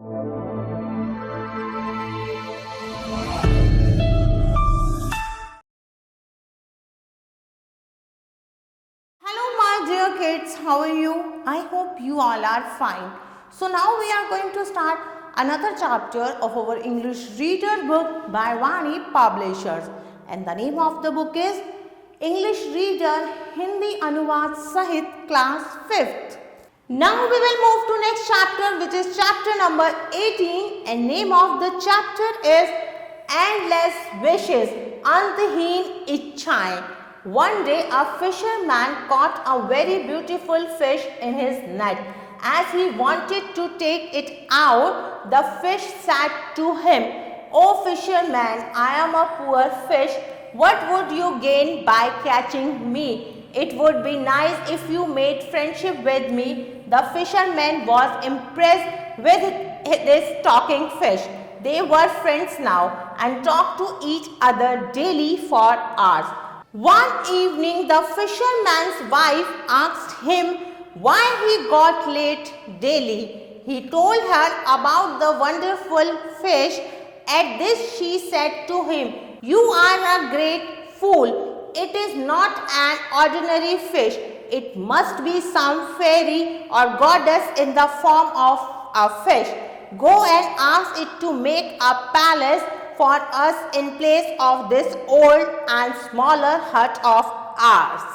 Hello, my dear kids, how are you? I hope you all are fine. So, now we are going to start another chapter of our English reader book by Vani Publishers. And the name of the book is English Reader Hindi Anuvad Sahit Class 5th. Now we will move to next chapter, which is chapter number 18, and name of the chapter is Endless Wishes, Antaheen Ichchaएं. One day a fisherman caught a very beautiful fish in his net. As he wanted to take it out, the fish said to him, "Oh fisherman, I am a poor fish. What would you gain by catching me? It would be nice if you made friendship with me." The fisherman was impressed with this talking fish. They were friends now and talked to each other daily for hours. One evening, the fisherman's wife asked him why he got late daily. He told her about the wonderful fish. At this, she said to him, "You are a great fool. It is not an ordinary fish. It must be some fairy or goddess in the form of a fish. Go and ask it to make a palace for us in place of this old and smaller hut of ours."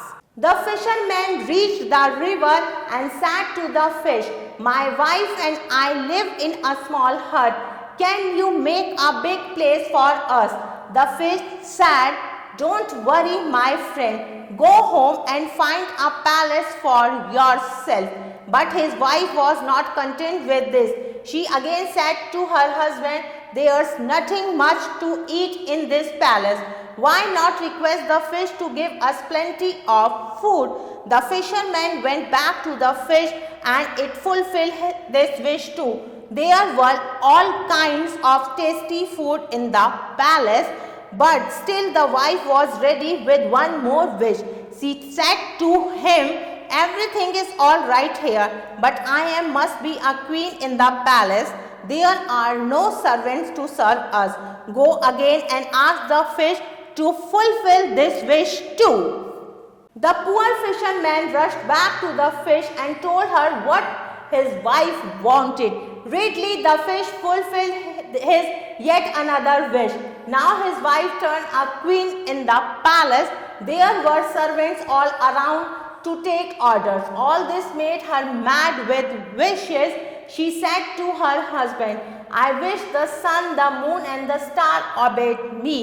The fisherman reached the river and said to the fish, "My wife and I live in a small hut. Can you make a big place for us?" The fish said, "Don't worry, my friend. Go home and find a palace for yourself." But his wife was not content with this. She again said to her husband, "There's nothing much to eat in this palace. Why not request the fish to give us plenty of food?" The fisherman went back to the fish and it fulfilled this wish too. There were all kinds of tasty food in the palace, but still the wife was ready with one more wish. She said to him, "Everything is all right here, but I must be a queen in the palace. There are no servants to serve us. Go again and ask the fish to fulfill this wish too." The poor fisherman rushed back to the fish and told her what his wife wanted. Readily the fish fulfilled his yet another wish. Now his wife turned a queen in the palace. There were servants all around to take orders. All this made her mad with wishes. She said to her husband, "I wish the sun, the moon and the star obeyed me.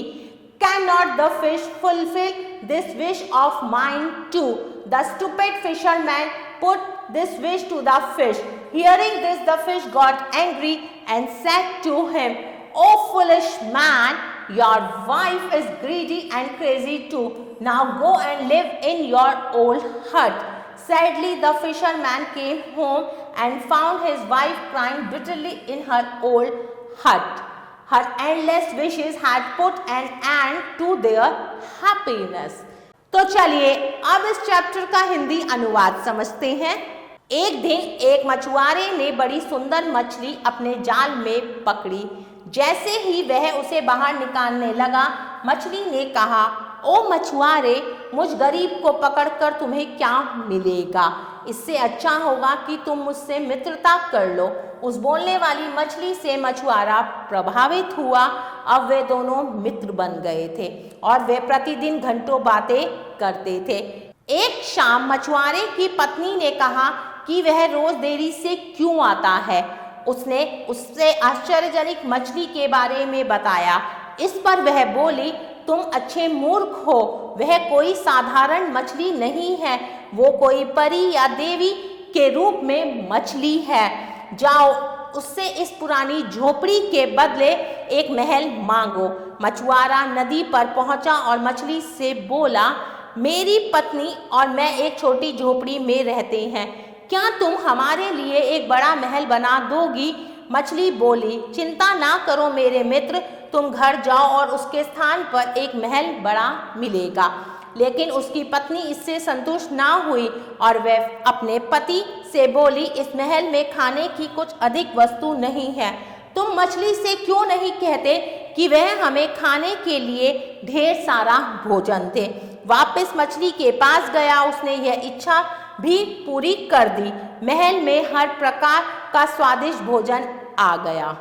Cannot the fish fulfill this wish of mine too?" The stupid fisherman put this wish to the fish. Hearing this, the fish got angry and said to him, "Oh foolish man, your wife is greedy and crazy too. Now go and live in your old hut." Sadly, the fisherman came home and found his wife crying bitterly in her old hut. Her endless wishes had put an end to their happiness. तो चलिए अब इस chapter का हिंदी अनुवाद समझते हैं। एक दिन एक मछुआरे ने बड़ी सुंदर मछली अपने जाल में पकड़ी। जैसे ही वह उसे बाहर निकालने लगा, मछली ने कहा, "ओ मछुआरे, मुझ गरीब को पकड़कर तुम्हें क्या मिलेगा? इससे अच्छा होगा कि तुम मुझसे मित्रता कर लो।" उस बोलने वाली मछली से मछुआरा प्रभावित हुआ। अब वे दोनों मित्र बन गए थे और वे प्रतिदिन घंटों बातें करते थे। एक शाम मछुआरे की पत्नी ने कहा कि वह रोज देरी से क्यों आता है। उसने उससे आश्चर्यजनक मछली के बारे में बताया। इस पर वह बोली, "तुम अच्छे मूर्ख हो। वह कोई साधारण मछली नहीं है, वो कोई परी या देवी के रूप में मछली है। जाओ उससे इस पुरानी झोपड़ी के बदले एक महल मांगो।" मछुआरा नदी पर पहुंचा और मछली से बोला, "मेरी पत्नी और मैं एक छोटी झोपड़ी में रहते हैं। क्या तुम हमारे लिए एक बड़ा महल बना दोगी?" मछली बोली, "चिंता ना करो मेरे मित्र, तुम घर जाओ और उसके स्थान पर एक महल बड़ा मिलेगा।" लेकिन उसकी पत्नी इससे संतुष्ट ना हुई और वह अपने पति से बोली, इस महल में खाने की कुछ अधिक वस्तु नहीं है। तुम मछली से क्यों नहीं कहते कि वह हमें खाने के लिए ढेर सारा भोजन दे। वापस मछली के पास गया, उसने यह इच्छा भी पूरी कर दी। महल में हर प्रकार का स्वादिष्ट भोजन आ गया।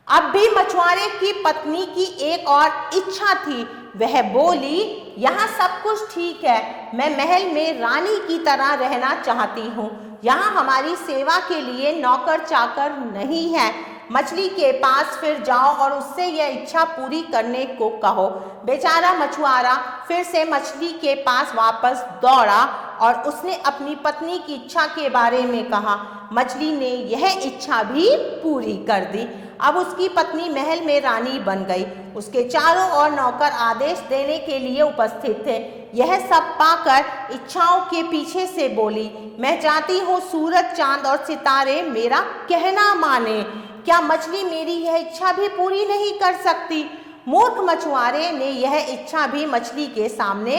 अब भी मछुआरे की पत्नी की एक और इच्छा थी। वह बोली, यहाँ सब कुछ ठीक है, मैं महल में रानी की तरह रहना चाहती हूँ। यहाँ हमारी सेवा के लिए नौकर चाकर नहीं है। मछली के पास फिर जाओ और उससे यह इच्छा पूरी करने को कहो। बेचारा मछुआरा फिर से मछली के पास वापस दौड़ा और उसने अपनी पत्नी की इच्छा के बारे में कहा। मछली ने यह इच्छा भी पूरी कर दी। अब उसकी पत्नी महल में रानी बन गई। उसके चारों ओर नौकर आदेश देने के लिए उपस्थित थे। यह सब पाकर इच्छाओं के पीछे से बोली, मैं चाहती हूँ सूरज, चांद और सितारे मेरा कहना माने। क्या मछली मेरी यह इच्छा भी पूरी नहीं कर सकती? मूर्ख मछुआरे ने यह इच्छा भी मछली के सामने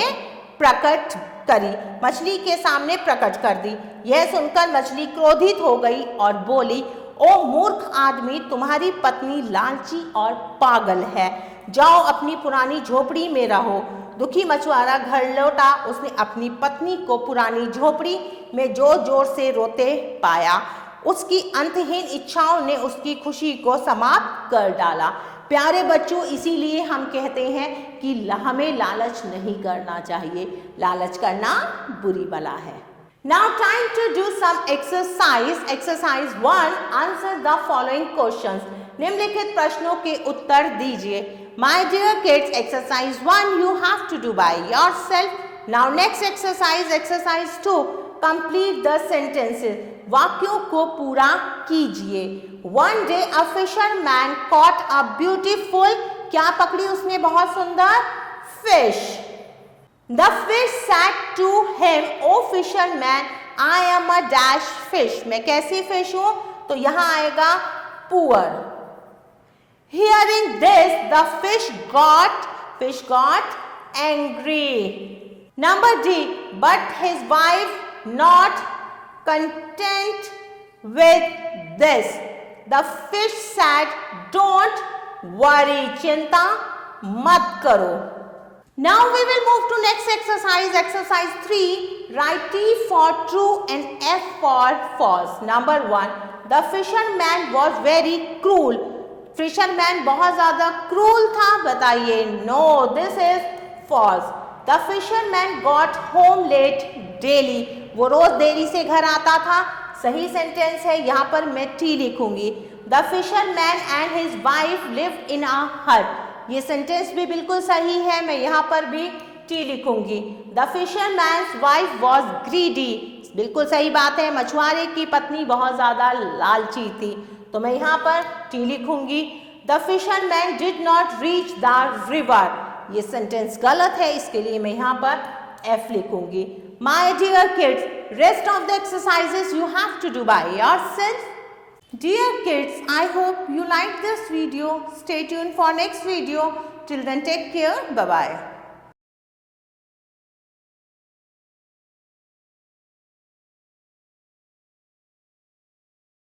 प्रकट कर दी। यह सुनकर मछली क्रोधित हो गई और बोली, ओ मूर्ख आदमी, तुम्हारी पत्नी लालची और पागल है। जाओ अपनी पुरानी झोपड़ी में रहो। दुखी मछुआरा घर लौटा। उसने अपनी पत्नी को पुरानी झोपड़ी में जोर जोर से रोते पाया। उसकी अंतहीन इच्छाओं ने उसकी खुशी को समाप्त कर डाला। प्यारे बच्चों, इसीलिए हम कहते हैं कि हमें लालच नहीं करना चाहिए। लालच करना बुरी बला है। Now time to do some exercise. Exercise 1. Answer the following questions. निम्नलिखित प्रश्नों के उत्तर दीजिए। My dear kids, exercise 1 you have to do by yourself. Now next exercise 2. Complete the sentences. वाक्यों को पूरा कीजिए। One day a fisherman caught a beautiful, क्या पकड़ी उसने बहुत सुंदर? Fish. The fish said to him, "O fisherman, I am a dash fish." मैं कैसी फिश हूँ? तो यहाँ आएगा poor. Hearing this, the fish got angry. Number D. But his wife not content with this. The fish said, "Don't worry, चिंता मत करो." Now we will move to next exercise 3. Write T for true and F for false. Number 1. The fisherman was very cruel. Fisherman बहुत ज़्यादा cruel था, बताइए। No, this is false. The fisherman got home late daily. वो रोज देरी से घर आता था। सही सेंटेंस है, यहाँ पर मैं T लिखूंगी। The fisherman and his wife lived in a hut. ये सेंटेंस भी बिल्कुल सही है, मैं यहाँ पर भी T लिखूंगी। The fisherman's wife was greedy. बिल्कुल सही बात है, मछुआरे की पत्नी बहुत ज़्यादा लालची थी, तो मैं यहाँ पर T लिखूंगी। The fisherman did not reach the river. ये सेंटेंस गलत है, इसके लिए मैं यहाँ पर F लिखूंगी। My dear kids, rest of the exercises you have to do by yourself. Dear kids, I hope you liked this video. Stay tuned for next video. Till then, take care. Bye-bye.